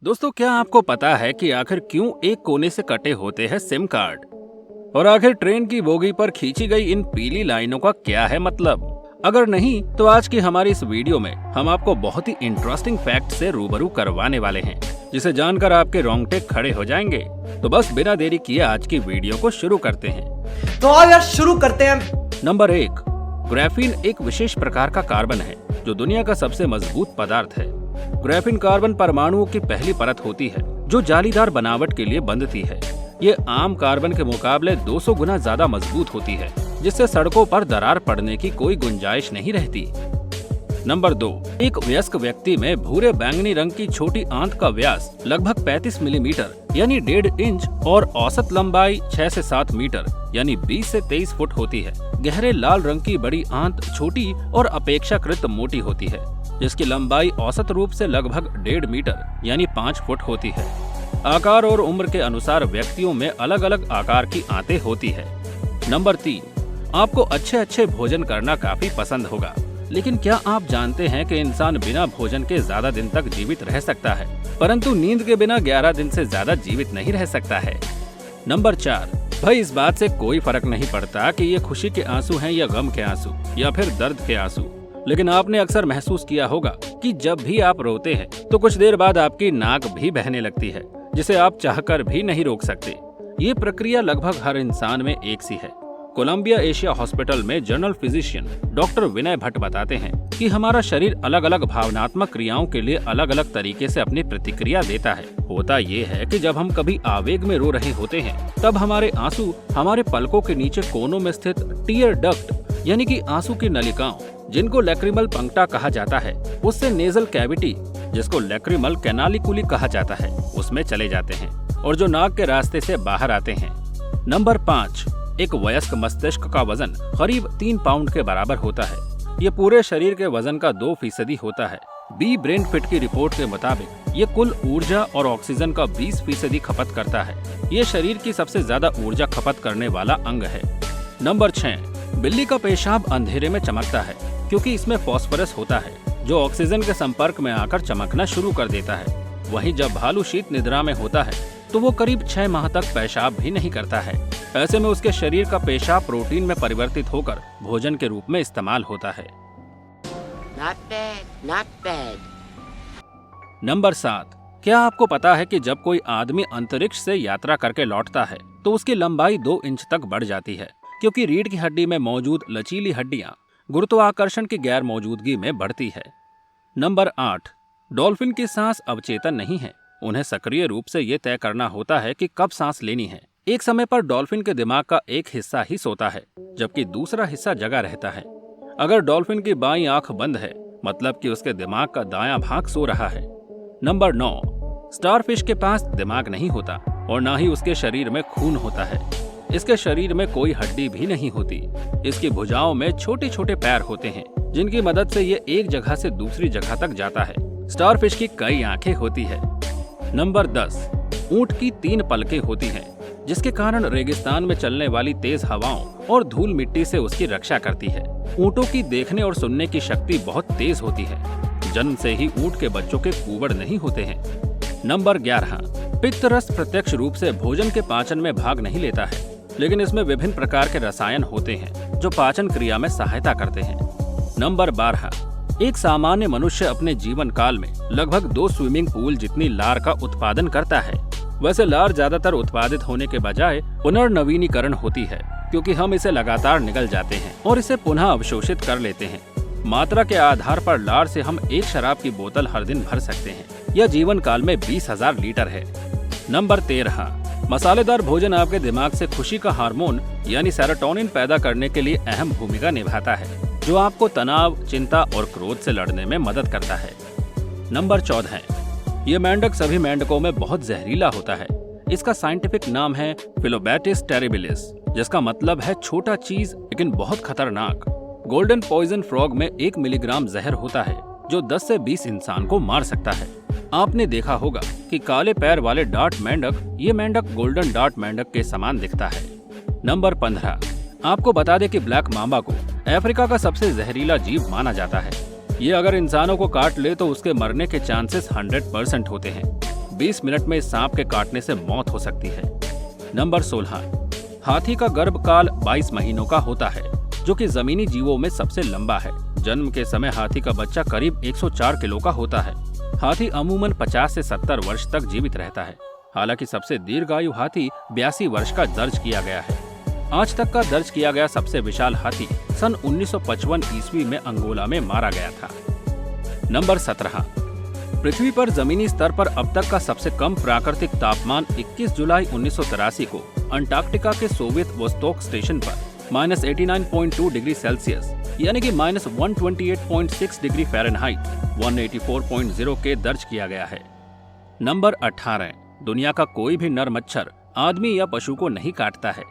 दोस्तों, क्या आपको पता है कि आखिर क्यों एक कोने से कटे होते हैं सिम कार्ड? और आखिर ट्रेन की बोगी पर खींची गई इन पीली लाइनों का क्या है मतलब? अगर नहीं तो आज की हमारी इस वीडियो में हम आपको बहुत ही इंटरेस्टिंग फैक्ट से रूबरू करवाने वाले हैं, जिसे जानकर आपके रोंगटे खड़े हो जाएंगे। तो बस बिना देरी किए आज की वीडियो को शुरू करते हैं। तो आओ यार शुरू करते हैं। नंबर 1, ग्राफीन एक विशेष प्रकार का कार्बन है जो दुनिया का सबसे मजबूत पदार्थ है। ग्राफीन कार्बन परमाणुओं की पहली परत होती है जो जालीदार बनावट के लिए बंधती है। ये आम कार्बन के मुकाबले 200 गुना ज्यादा मजबूत होती है, जिससे सड़कों पर दरार पड़ने की कोई गुंजाइश नहीं रहती। नंबर 2, एक वयस्क व्यक्ति में भूरे बैंगनी रंग की छोटी आंत का व्यास लगभग 35 मिलीमीटर यानी 1.5 इंच और औसत लंबाई 6 से 7 मीटर यानी 20 से 23 फुट होती है। गहरे लाल रंग की बड़ी आंत छोटी और अपेक्षाकृत मोटी होती है, जिसकी लंबाई औसत रूप से लगभग 1.5 मीटर यानी 5 फुट होती है। आकार और उम्र के अनुसार व्यक्तियों में अलग अलग आकार की आंतें होती है। नंबर 3, आपको अच्छे भोजन करना काफी पसंद होगा, लेकिन क्या आप जानते हैं कि इंसान बिना भोजन के ज्यादा दिन तक जीवित रह सकता है, परंतु नींद के बिना 11 दिन से ज्यादा जीवित नहीं रह सकता है। नंबर 4, भाई इस बात से कोई फर्क नहीं पड़ता कि ये खुशी के आंसू हैं या गम के आंसू या फिर दर्द के आंसू, लेकिन आपने अक्सर महसूस किया होगा कि जब भी आप रोते हैं तो कुछ देर बाद आपकी नाक भी बहने लगती है, जिसे आप चाहकर भी नहीं रोक सकते। ये प्रक्रिया लगभग हर इंसान में एक सी है। कोलंबिया एशिया हॉस्पिटल में जनरल फिजिशियन डॉक्टर विनय भट्ट बताते हैं कि हमारा शरीर अलग अलग भावनात्मक क्रियाओं के लिए अलग अलग तरीके से अपनी प्रतिक्रिया देता है। होता ये है कि जब हम कभी आवेग में रो रहे होते हैं, तब हमारे आंसू हमारे पलकों के नीचे कोनों में स्थित टीयर डक्ट यानी कि आंसू की नलिकाओं, जिनको लैक्रिमल पंक्टा कहा जाता है, उससे नेजल कैविटी, जिसको लैक्रिमल कैनालिकुली कहा जाता है, उसमें चले जाते हैं और जो नाक के रास्ते से बाहर आते हैं। नंबर 5, एक वयस्क मस्तिष्क का वजन करीब 3 पाउंड के बराबर होता है। ये पूरे शरीर के वजन का 2% होता है। बी ब्रेन फिट की रिपोर्ट के मुताबिक ये कुल ऊर्जा और ऑक्सीजन का 20% खपत करता है। ये शरीर की सबसे ज्यादा ऊर्जा खपत करने वाला अंग है। नंबर 6, बिल्ली का पेशाब अंधेरे में चमकता है क्योंकि इसमें फास्फोरस होता है जो ऑक्सीजन के संपर्क में आकर चमकना शुरू कर देता है। वहीं जब भालू शीत निद्रा में होता है तो वो करीब 6 माह तक पेशाब भी नहीं करता है। ऐसे में उसके शरीर का पेशाब प्रोटीन में परिवर्तित होकर भोजन के रूप में इस्तेमाल होता है। Not bad. नंबर 7, क्या आपको पता है कि जब कोई आदमी अंतरिक्ष से यात्रा करके लौटता है तो उसकी लंबाई 2 इंच तक बढ़ जाती है, क्योंकि रीढ़ की हड्डी में मौजूद लचीली हड्डियां गुरुत्वाकर्षण की गैर मौजूदगी में बढ़ती है। नंबर 8, डॉल्फिन की सांस अवचेतन नहीं है। उन्हें सक्रिय रूप से ये तय करना होता है कि कब सांस लेनी है। एक समय पर डॉल्फिन के दिमाग का एक हिस्सा ही सोता है, जबकि दूसरा हिस्सा जगा रहता है। अगर डॉल्फिन की बाईं आंख बंद है, मतलब कि उसके दिमाग का दायां भाग सो रहा है। नंबर 9, स्टारफिश के पास दिमाग नहीं होता और न ही उसके शरीर में खून होता है। इसके शरीर में कोई हड्डी भी नहीं होती। इसकी भुजाओं में छोटे छोटे पैर होते हैं, जिनकी मदद से ये एक जगह से दूसरी जगह तक जाता है। स्टारफिश की कई आंखें होती है। नंबर 10, ऊंट की 3 पलकें होती हैं, जिसके कारण रेगिस्तान में चलने वाली तेज हवाओं और धूल मिट्टी से उसकी रक्षा करती है। ऊंटों की देखने और सुनने की शक्ति बहुत तेज होती है। जन्म से ही ऊंट के बच्चों के कूबड़ नहीं होते हैं। नंबर 11, पित्त रस प्रत्यक्ष रूप से भोजन के पाचन में भाग नहीं लेता है, लेकिन इसमें विभिन्न प्रकार के रसायन होते हैं जो पाचन क्रिया में सहायता करते हैं। नंबर 12, एक सामान्य मनुष्य अपने जीवन काल में लगभग 2 स्विमिंग पूल जितनी लार का उत्पादन करता है। वैसे लार ज्यादातर उत्पादित होने के बजाय पुनर्नवीनीकरण होती है, क्योंकि हम इसे लगातार निगल जाते हैं और इसे पुनः अवशोषित कर लेते हैं। मात्रा के आधार पर लार से हम एक शराब की बोतल हर दिन भर सकते हैं। यह जीवन काल में 20,000 लीटर है। नंबर 13, मसालेदार भोजन आपके दिमाग से खुशी का हार्मोन यानी सेरोटोनिन पैदा करने के लिए अहम भूमिका निभाता है, जो आपको तनाव, चिंता और क्रोध से लड़ने में मदद करता है। नंबर 14, ये मेंढक सभी मेंढकों में बहुत जहरीला होता है। इसका साइंटिफिक नाम है फिलोबैटिस टेरिबिलिस, जिसका मतलब है छोटा चीज लेकिन बहुत खतरनाक। गोल्डन पॉइजन फ्रॉग में 1 मिलीग्राम जहर होता है जो 10 से 20 इंसान को मार सकता है। आपने देखा होगा कि काले पैर वाले डार्ट मेंढक, ये मेंढक गोल्डन डार्ट मेंढक के समान दिखता है। नंबर 15, आपको बता दें कि ब्लैक मांबा को अफ्रीका का सबसे जहरीला जीव माना जाता है। ये अगर इंसानों को काट ले तो उसके मरने के चांसेस 100% होते हैं। 20 मिनट में इस सांप के काटने से मौत हो सकती है। नंबर 16, हाथी का गर्भकाल 22 महीनों का होता है, जो कि जमीनी जीवों में सबसे लंबा है। जन्म के समय हाथी का बच्चा करीब 104 किलो का होता है। हाथी अमूमन 50 से 70 वर्ष तक जीवित रहता है। हालांकि सबसे दीर्घायु हाथी 82 वर्ष का दर्ज किया गया है। आज तक का दर्ज किया गया सबसे विशाल हाथी सन 1955 ईस्वी में अंगोला में मारा गया था। नंबर 17, पृथ्वी पर जमीनी स्तर पर अब तक का सबसे कम प्राकृतिक तापमान 21 जुलाई 1983 को अंटार्कटिका के सोवियत वोस्टोक स्टेशन पर -89.2 डिग्री सेल्सियस यानी कि -128.6 डिग्री फ़ारेनहाइट 184.0 के दर्ज किया गया है। नंबर 18, दुनिया का कोई भी नर मच्छर आदमी या पशु को नहीं काटता है।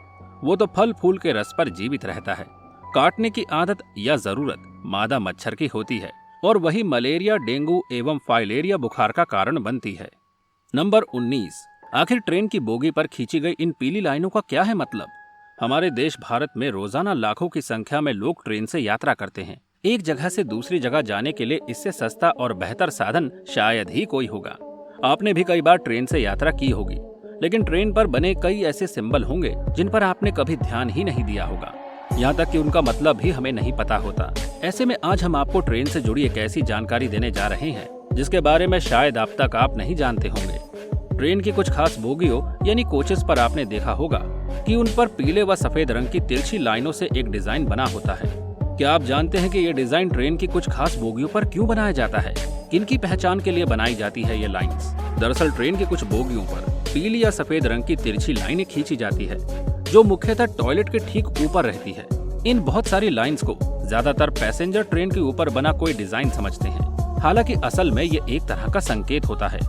वो तो फल फूल के रस पर जीवित रहता है। काटने की आदत या जरूरत मादा मच्छर की होती है और वही मलेरिया, डेंगू एवं फाइलेरिया बुखार का कारण बनती है। नंबर 19, आखिर ट्रेन की बोगी पर खींची गई इन पीली लाइनों का क्या है मतलब? हमारे देश भारत में रोजाना लाखों की संख्या में लोग ट्रेन से यात्रा करते हैं। एक जगह से दूसरी जगह जाने के लिए इससे सस्ता और बेहतर साधन शायद ही कोई होगा। आपने भी कई बार ट्रेन से यात्रा की होगी, लेकिन ट्रेन पर बने कई ऐसे सिंबल होंगे जिन पर आपने कभी ध्यान ही नहीं दिया होगा, यहाँ तक कि उनका मतलब भी हमें नहीं पता होता। ऐसे में आज हम आपको ट्रेन से जुड़ी एक ऐसी जानकारी देने जा रहे हैं जिसके बारे में शायद अब तक आप नहीं जानते होंगे। ट्रेन की कुछ खास बोगियों यानी कोचेस पर आपने देखा होगा कि उन पर पीले व सफेद रंग की तिरछी लाइनों से एक डिजाइन बना होता है। क्या आप जानते हैं कि ये डिजाइन ट्रेन की कुछ खास बोगियों पर क्यों बनाया जाता है? किनकी पहचान के लिए बनाई जाती है ये लाइंस? दरअसल ट्रेन की कुछ बोगियों पर पीली या सफेद रंग की तिरछी लाइनें खींची जाती है, जो मुख्यतः टॉयलेट के ठीक ऊपर रहती है। इन बहुत सारी लाइंस को ज्यादातर पैसेंजर ट्रेन के ऊपर बना कोई डिजाइन समझते हैं, हालांकि असल में ये एक तरह का संकेत होता है।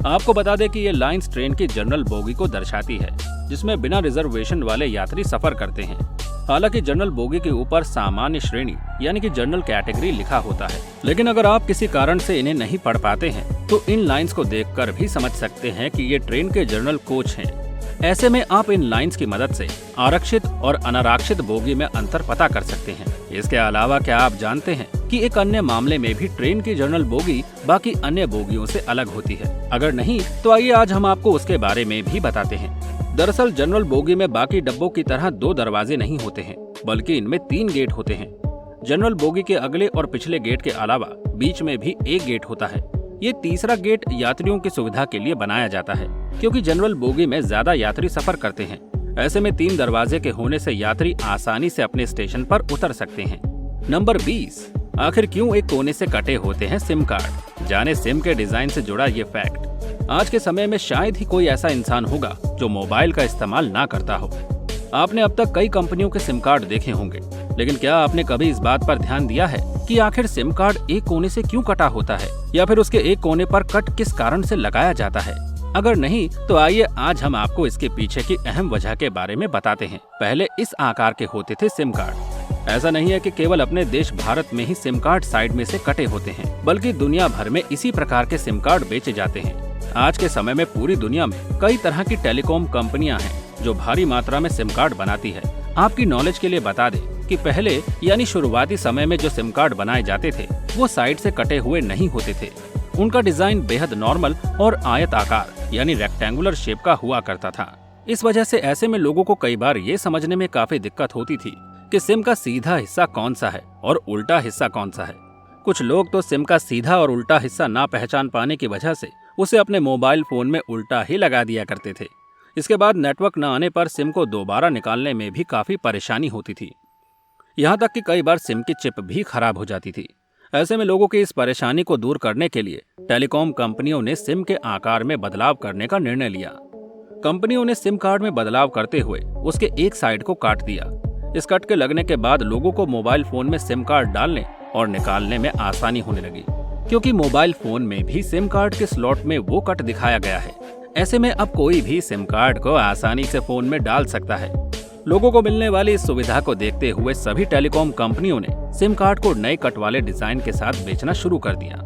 आपको बता दें कि ये लाइंस ट्रेन की जनरल बोगी को दर्शाती है, जिसमें बिना रिजर्वेशन वाले यात्री सफर करते हैं। हालांकि जनरल बोगी के ऊपर सामान्य श्रेणी यानी कि जनरल कैटेगरी लिखा होता है, लेकिन अगर आप किसी कारण से इन्हें नहीं पढ़ पाते हैं तो इन लाइंस को देखकर भी समझ सकते हैं कि ये ट्रेन के जनरल कोच हैं। ऐसे में आप इन लाइंस की मदद से आरक्षित और अनारक्षित बोगी में अंतर पता कर सकते हैं। इसके अलावा क्या आप जानते हैं कि एक अन्य मामले में भी ट्रेन की जनरल बोगी बाकी अन्य बोगियों से अलग होती है? अगर नहीं तो आइए आज हम आपको उसके बारे में भी बताते हैं। दरअसल जनरल बोगी में बाकी डब्बों की तरह 2 दरवाजे नहीं होते हैं, बल्कि इनमें 3 गेट होते हैं। जनरल बोगी के अगले और पिछले गेट के अलावा बीच में भी एक गेट होता है। ये तीसरा गेट यात्रियों की सुविधा के लिए बनाया जाता है, क्योंकि जनरल बोगी में ज्यादा यात्री सफर करते हैं। ऐसे में 3 दरवाजे के होने से यात्री आसानी से अपने स्टेशन पर उतर सकते हैं। नंबर 20, आखिर क्यों एक कोने से कटे होते हैं सिम कार्ड? जाने सिम के डिजाइन से जुड़ा ये फैक्ट। आज के समय में शायद ही कोई ऐसा इंसान होगा जो मोबाइल का इस्तेमाल ना करता हो। आपने अब तक कई कंपनियों के सिम कार्ड देखे होंगे, लेकिन क्या आपने कभी इस बात पर ध्यान दिया है कि आखिर सिम कार्ड एक कोने से क्यों कटा होता है, या फिर उसके एक कोने पर कट किस कारण से लगाया जाता है? अगर नहीं तो आइए आज हम आपको इसके पीछे की अहम वजह के बारे में बताते हैं। पहले इस आकार के होते थे सिम कार्ड। ऐसा नहीं है कि केवल अपने देश भारत में ही सिम कार्ड साइड में से कटे होते हैं, बल्कि दुनिया भर में इसी प्रकार के सिम कार्ड बेचे जाते हैं। आज के समय में पूरी दुनिया में कई तरह की टेलीकॉम कंपनियां हैं जो भारी मात्रा में सिम कार्ड बनाती है। आपकी नॉलेज के लिए बता दें कि पहले यानी शुरुआती समय में जो सिम कार्ड बनाए जाते थे वो साइड से कटे हुए नहीं होते थे। उनका डिजाइन बेहद नॉर्मल और आयत आकार यानी रेक्टेंगुलर शेप का हुआ करता था। इस वजह से ऐसे में लोगों को कई बार ये समझने में काफी दिक्कत होती थी कि सिम का सीधा हिस्सा कौन सा है और उल्टा हिस्सा कौन सा है। कुछ लोग तो सिम का सीधा और उल्टा हिस्सा ना पहचान पाने की वजह से उसे अपने मोबाइल फोन में उल्टा ही लगा दिया करते थे। इसके बाद नेटवर्क न आने पर सिम को दोबारा निकालने में भी काफी परेशानी होती थी। यहाँ तक कि कई बार सिम की चिप भी खराब हो जाती थी। ऐसे में लोगों की इस परेशानी को दूर करने के लिए टेलीकॉम कंपनियों ने सिम के आकार में बदलाव करने का निर्णय लिया। कंपनियों ने सिम कार्ड में बदलाव करते हुए उसके एक साइड को काट दिया। इस कट के लगने के बाद लोगों को मोबाइल फोन में सिम कार्ड डालने और निकालने में आसानी होने लगी, क्योंकि मोबाइल फोन में भी सिम कार्ड के स्लॉट में वो कट दिखाया गया है। ऐसे में अब कोई भी सिम कार्ड को आसानी से फोन में डाल सकता है। लोगों को मिलने वाली इस सुविधा को देखते हुए सभी टेलीकॉम कंपनियों ने सिम कार्ड को नए कट वाले डिजाइन के साथ बेचना शुरू कर दिया।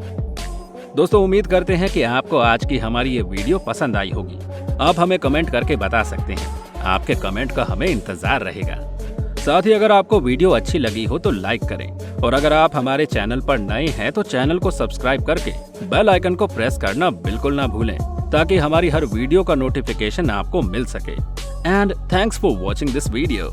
दोस्तों, उम्मीद करते हैं कि आपको आज की हमारी ये वीडियो पसंद आई होगी। आप हमें कमेंट करके बता सकते हैं। आपके कमेंट का हमें इंतजार रहेगा। साथ ही अगर आपको वीडियो अच्छी लगी हो तो लाइक करें, और अगर आप हमारे चैनल पर नए हैं तो चैनल को सब्सक्राइब करके बेल आइकन को प्रेस करना बिल्कुल ना भूलें। ताकि हमारी हर वीडियो का नोटिफिकेशन आपको मिल सके। And thanks for watching this video.